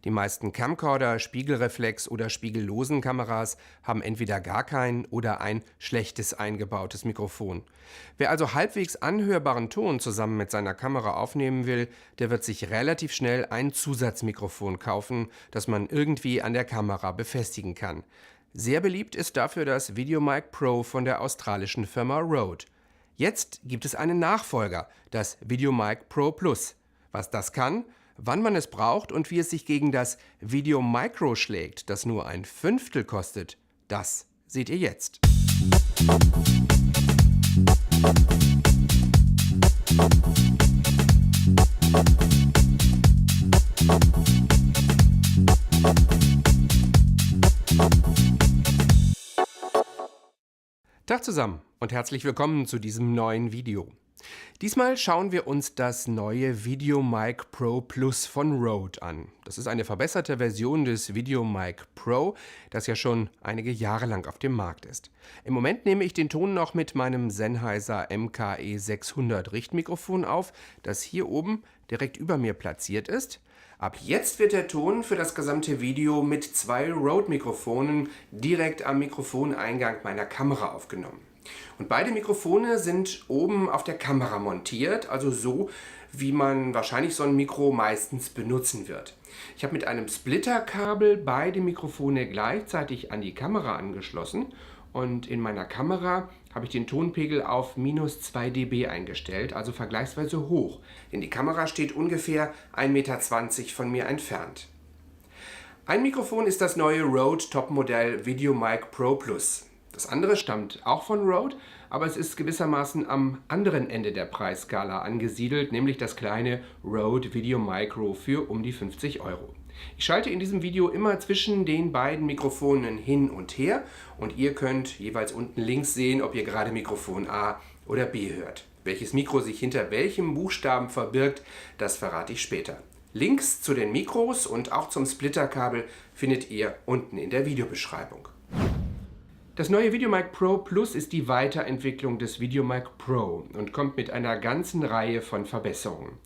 Die meisten Camcorder, Spiegelreflex oder spiegellosen Kameras haben entweder gar kein oder ein schlechtes eingebautes Mikrofon. Wer also halbwegs anhörbaren Ton zusammen mit seiner Kamera aufnehmen will, der wird sich relativ schnell ein Zusatzmikrofon kaufen, das man irgendwie an der Kamera befestigen kann. Sehr beliebt ist dafür das VideoMic Pro von der australischen Firma Rode. Jetzt gibt es einen Nachfolger, das VideoMic Pro Plus. Was das kann, wann man es braucht und wie es sich gegen das Video Micro schlägt, das nur ein Fünftel kostet, das seht ihr jetzt. Tag zusammen und herzlich willkommen zu diesem neuen Video. Diesmal schauen wir uns das neue VideoMic Pro Plus von Rode an. Das ist eine verbesserte Version des VideoMic Pro, das ja schon einige Jahre lang auf dem Markt ist. Im Moment nehme ich den Ton noch mit meinem Sennheiser MKE 600 Richtmikrofon auf, das hier oben direkt über mir platziert ist. Ab jetzt wird der Ton für das gesamte Video mit zwei Rode-Mikrofonen direkt am Mikrofoneingang meiner Kamera aufgenommen. Und beide Mikrofone sind oben auf der Kamera montiert, also so, wie man wahrscheinlich so ein Mikro meistens benutzen wird. Ich habe mit einem Splitterkabel beide Mikrofone gleichzeitig an die Kamera angeschlossen und in meiner Kamera habe ich den Tonpegel auf -2 dB eingestellt, also vergleichsweise hoch, denn die Kamera steht ungefähr 1,20 Meter von mir entfernt. Ein Mikrofon ist das neue Rode Topmodell VideoMic Pro Plus. Das andere stammt auch von Rode, aber es ist gewissermaßen am anderen Ende der Preisskala angesiedelt, nämlich das kleine Rode Video Micro für um die 50 Euro. Ich schalte in diesem Video immer zwischen den beiden Mikrofonen hin und her und ihr könnt jeweils unten links sehen, ob ihr gerade Mikrofon A oder B hört. Welches Mikro sich hinter welchem Buchstaben verbirgt, das verrate ich später. Links zu den Mikros und auch zum Splitterkabel findet ihr unten in der Videobeschreibung. Das neue VideoMic Pro Plus ist die Weiterentwicklung des VideoMic Pro und kommt mit einer ganzen Reihe von Verbesserungen.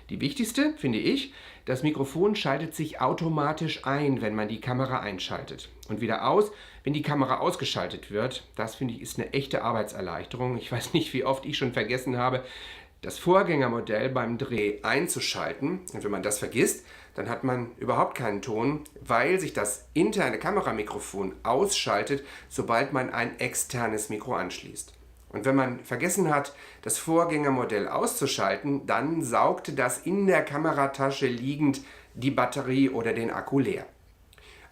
Die wichtigste, finde ich, das Mikrofon schaltet sich automatisch ein, wenn man die Kamera einschaltet und wieder aus, wenn die Kamera ausgeschaltet wird. Das, finde ich, ist eine echte Arbeitserleichterung. Ich weiß nicht, wie oft ich schon vergessen habe, das Vorgängermodell beim Dreh einzuschalten. Und wenn man das vergisst, dann hat man überhaupt keinen Ton, weil sich das interne Kameramikrofon ausschaltet, sobald man ein externes Mikro anschließt. Und wenn man vergessen hat, das Vorgängermodell auszuschalten, dann saugte das in der Kameratasche liegend die Batterie oder den Akku leer.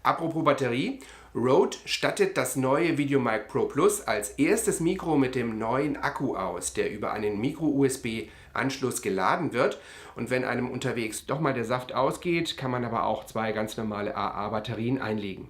Apropos Batterie, Rode stattet das neue VideoMic Pro Plus als erstes Mikro mit dem neuen Akku aus, der über einen Micro-USB-Anschluss geladen wird. Und wenn einem unterwegs doch mal der Saft ausgeht, kann man aber auch zwei ganz normale AA-Batterien einlegen.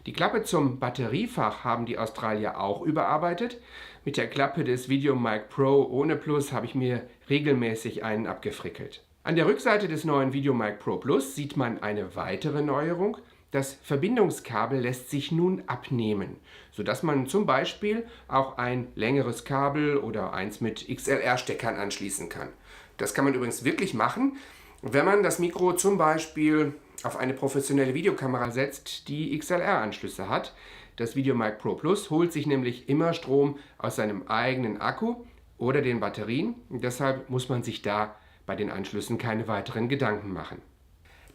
Die Klappe zum Batteriefach haben die Australier auch überarbeitet. Mit der Klappe des VideoMic Pro ohne Plus habe ich mir regelmäßig einen abgefrickelt. An der Rückseite des neuen VideoMic Pro Plus sieht man eine weitere Neuerung. Das Verbindungskabel lässt sich nun abnehmen, sodass man zum Beispiel auch ein längeres Kabel oder eins mit XLR-Steckern anschließen kann. Das kann man übrigens wirklich machen, wenn man das Mikro zum Beispiel auf eine professionelle Videokamera setzt, die XLR-Anschlüsse hat. Das VideoMic Pro Plus holt sich nämlich immer Strom aus seinem eigenen Akku oder den Batterien. Und deshalb muss man sich da bei den Anschlüssen keine weiteren Gedanken machen.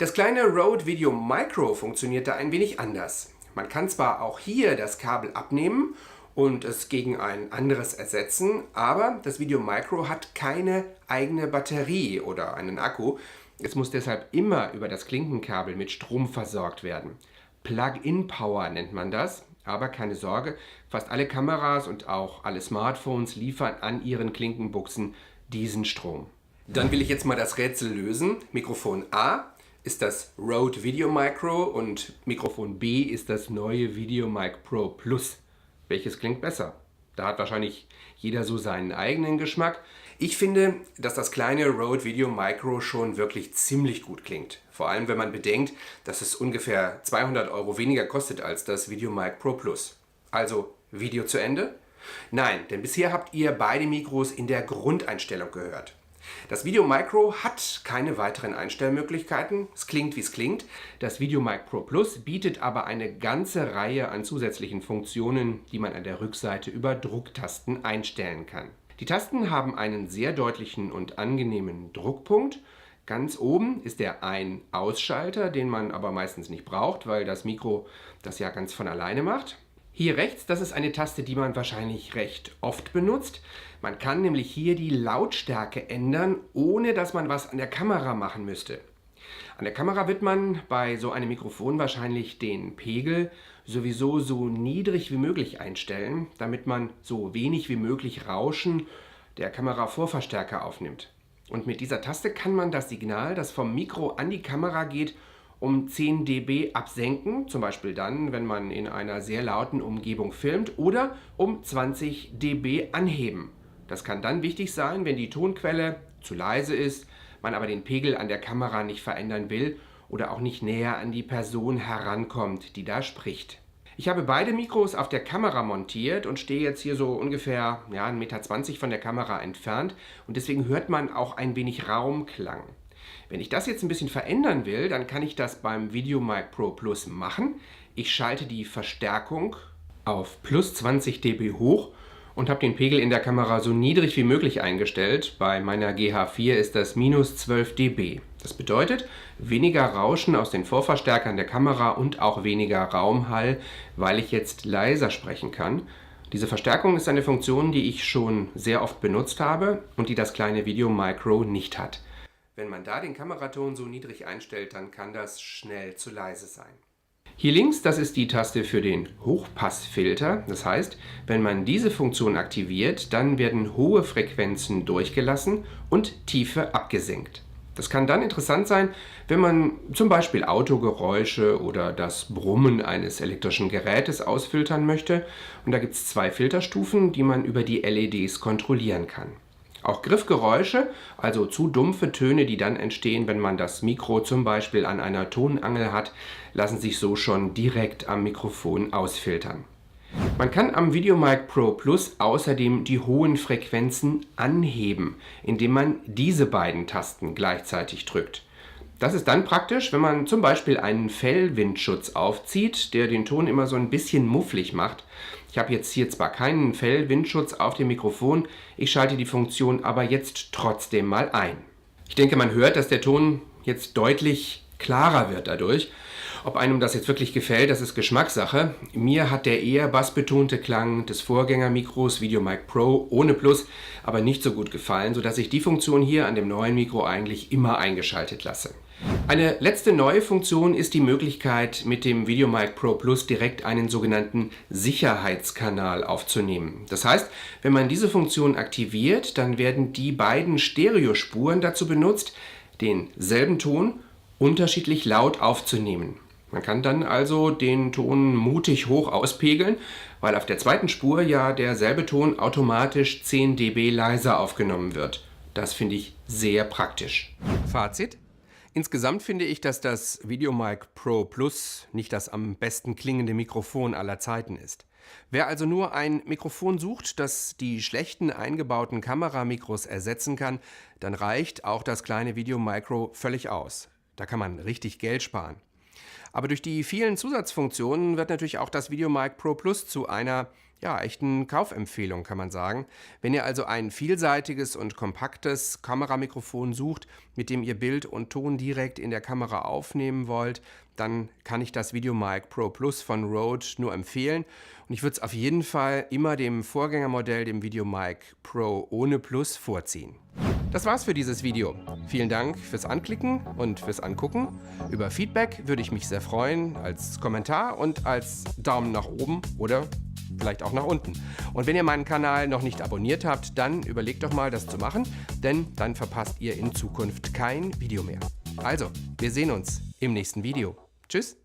Das kleine Rode Video Micro funktioniert da ein wenig anders. Man kann zwar auch hier das Kabel abnehmen und es gegen ein anderes ersetzen, aber das Video Micro hat keine eigene Batterie oder einen Akku. Es muss deshalb immer über das Klinkenkabel mit Strom versorgt werden. Plug-in-Power nennt man das, aber keine Sorge, fast alle Kameras und auch alle Smartphones liefern an ihren Klinkenbuchsen diesen Strom. Dann will ich jetzt mal das Rätsel lösen. Mikrofon A ist das Rode Video Micro und Mikrofon B ist das neue VideoMic Pro Plus. Welches klingt besser? Da hat wahrscheinlich jeder so seinen eigenen Geschmack. Ich finde, dass das kleine Rode Video Micro schon wirklich ziemlich gut klingt. Vor allem, wenn man bedenkt, dass es ungefähr 200 Euro weniger kostet als das VideoMic Pro Plus. Also, Video zu Ende? Nein, denn bisher habt ihr beide Mikros in der Grundeinstellung gehört. Das VideoMic Pro hat keine weiteren Einstellmöglichkeiten. Es klingt, wie es klingt. Das VideoMic Pro Plus bietet aber eine ganze Reihe an zusätzlichen Funktionen, die man an der Rückseite über Drucktasten einstellen kann. Die Tasten haben einen sehr deutlichen und angenehmen Druckpunkt. Ganz oben ist der Ein-Ausschalter, den man aber meistens nicht braucht, weil das Mikro das ja ganz von alleine macht. Hier rechts, das ist eine Taste, die man wahrscheinlich recht oft benutzt. Man kann nämlich hier die Lautstärke ändern, ohne dass man was an der Kamera machen müsste. An der Kamera wird man bei so einem Mikrofon wahrscheinlich den Pegel sowieso so niedrig wie möglich einstellen, damit man so wenig wie möglich Rauschen der Kameravorverstärker aufnimmt. Und mit dieser Taste kann man das Signal, das vom Mikro an die Kamera geht, um 10 dB absenken, zum Beispiel dann, wenn man in einer sehr lauten Umgebung filmt, oder um 20 dB anheben. Das kann dann wichtig sein, wenn die Tonquelle zu leise ist, man aber den Pegel an der Kamera nicht verändern will oder auch nicht näher an die Person herankommt, die da spricht. Ich habe beide Mikros auf der Kamera montiert und stehe jetzt hier so ungefähr 1,20 Meter von der Kamera entfernt und deswegen hört man auch ein wenig Raumklang. Wenn ich das jetzt ein bisschen verändern will, dann kann ich das beim VideoMic Pro Plus machen. Ich schalte die Verstärkung auf plus 20 dB hoch und habe den Pegel in der Kamera so niedrig wie möglich eingestellt. Bei meiner GH4 ist das minus 12 dB. Das bedeutet weniger Rauschen aus den Vorverstärkern der Kamera und auch weniger Raumhall, weil ich jetzt leiser sprechen kann. Diese Verstärkung ist eine Funktion, die ich schon sehr oft benutzt habe und die das kleine VideoMic Pro nicht hat. Wenn man da den Kameraton so niedrig einstellt, dann kann das schnell zu leise sein. Hier links, das ist die Taste für den Hochpassfilter. Das heißt, wenn man diese Funktion aktiviert, dann werden hohe Frequenzen durchgelassen und tiefe abgesenkt. Das kann dann interessant sein, wenn man zum Beispiel Autogeräusche oder das Brummen eines elektrischen Gerätes ausfiltern möchte. Und da gibt es 2 Filterstufen, die man über die LEDs kontrollieren kann. Auch Griffgeräusche, also zu dumpfe Töne, die dann entstehen, wenn man das Mikro zum Beispiel an einer Tonangel hat, lassen sich so schon direkt am Mikrofon ausfiltern. Man kann am VideoMic Pro Plus außerdem die hohen Frequenzen anheben, indem man diese beiden Tasten gleichzeitig drückt. Das ist dann praktisch, wenn man zum Beispiel einen Fellwindschutz aufzieht, der den Ton immer so ein bisschen mufflig macht. Ich habe jetzt hier zwar keinen Fellwindschutz auf dem Mikrofon, ich schalte die Funktion aber jetzt trotzdem mal ein. Ich denke, man hört, dass der Ton jetzt deutlich klarer wird dadurch. Ob einem das jetzt wirklich gefällt, das ist Geschmackssache. Mir hat der eher bassbetonte Klang des Vorgängermikros VideoMic Pro ohne Plus aber nicht so gut gefallen, sodass ich die Funktion hier an dem neuen Mikro eigentlich immer eingeschaltet lasse. Eine letzte neue Funktion ist die Möglichkeit, mit dem VideoMic Pro Plus direkt einen sogenannten Sicherheitskanal aufzunehmen. Das heißt, wenn man diese Funktion aktiviert, dann werden die beiden Stereospuren dazu benutzt, denselben Ton unterschiedlich laut aufzunehmen. Man kann dann also den Ton mutig hoch auspegeln, weil auf der zweiten Spur ja derselbe Ton automatisch 10 dB leiser aufgenommen wird. Das finde ich sehr praktisch. Fazit: Insgesamt finde ich, dass das VideoMic Pro Plus nicht das am besten klingende Mikrofon aller Zeiten ist. Wer also nur ein Mikrofon sucht, das die schlechten eingebauten Kameramikros ersetzen kann, dann reicht auch das kleine VideoMic Pro völlig aus. Da kann man richtig Geld sparen. Aber durch die vielen Zusatzfunktionen wird natürlich auch das VideoMic Pro Plus zu einer echten Kaufempfehlung, kann man sagen. Wenn ihr also ein vielseitiges und kompaktes Kameramikrofon sucht, mit dem ihr Bild und Ton direkt in der Kamera aufnehmen wollt, dann kann ich das VideoMic Pro Plus von Rode nur empfehlen. Und ich würde es auf jeden Fall immer dem Vorgängermodell, dem VideoMic Pro ohne Plus, vorziehen. Das war's für dieses Video. Vielen Dank fürs Anklicken und fürs Angucken. Über Feedback würde ich mich sehr freuen, als Kommentar und als Daumen nach oben oder vielleicht auch nach unten. Und wenn ihr meinen Kanal noch nicht abonniert habt, dann überlegt doch mal, das zu machen, denn dann verpasst ihr in Zukunft kein Video mehr. Also, wir sehen uns im nächsten Video. Tschüss!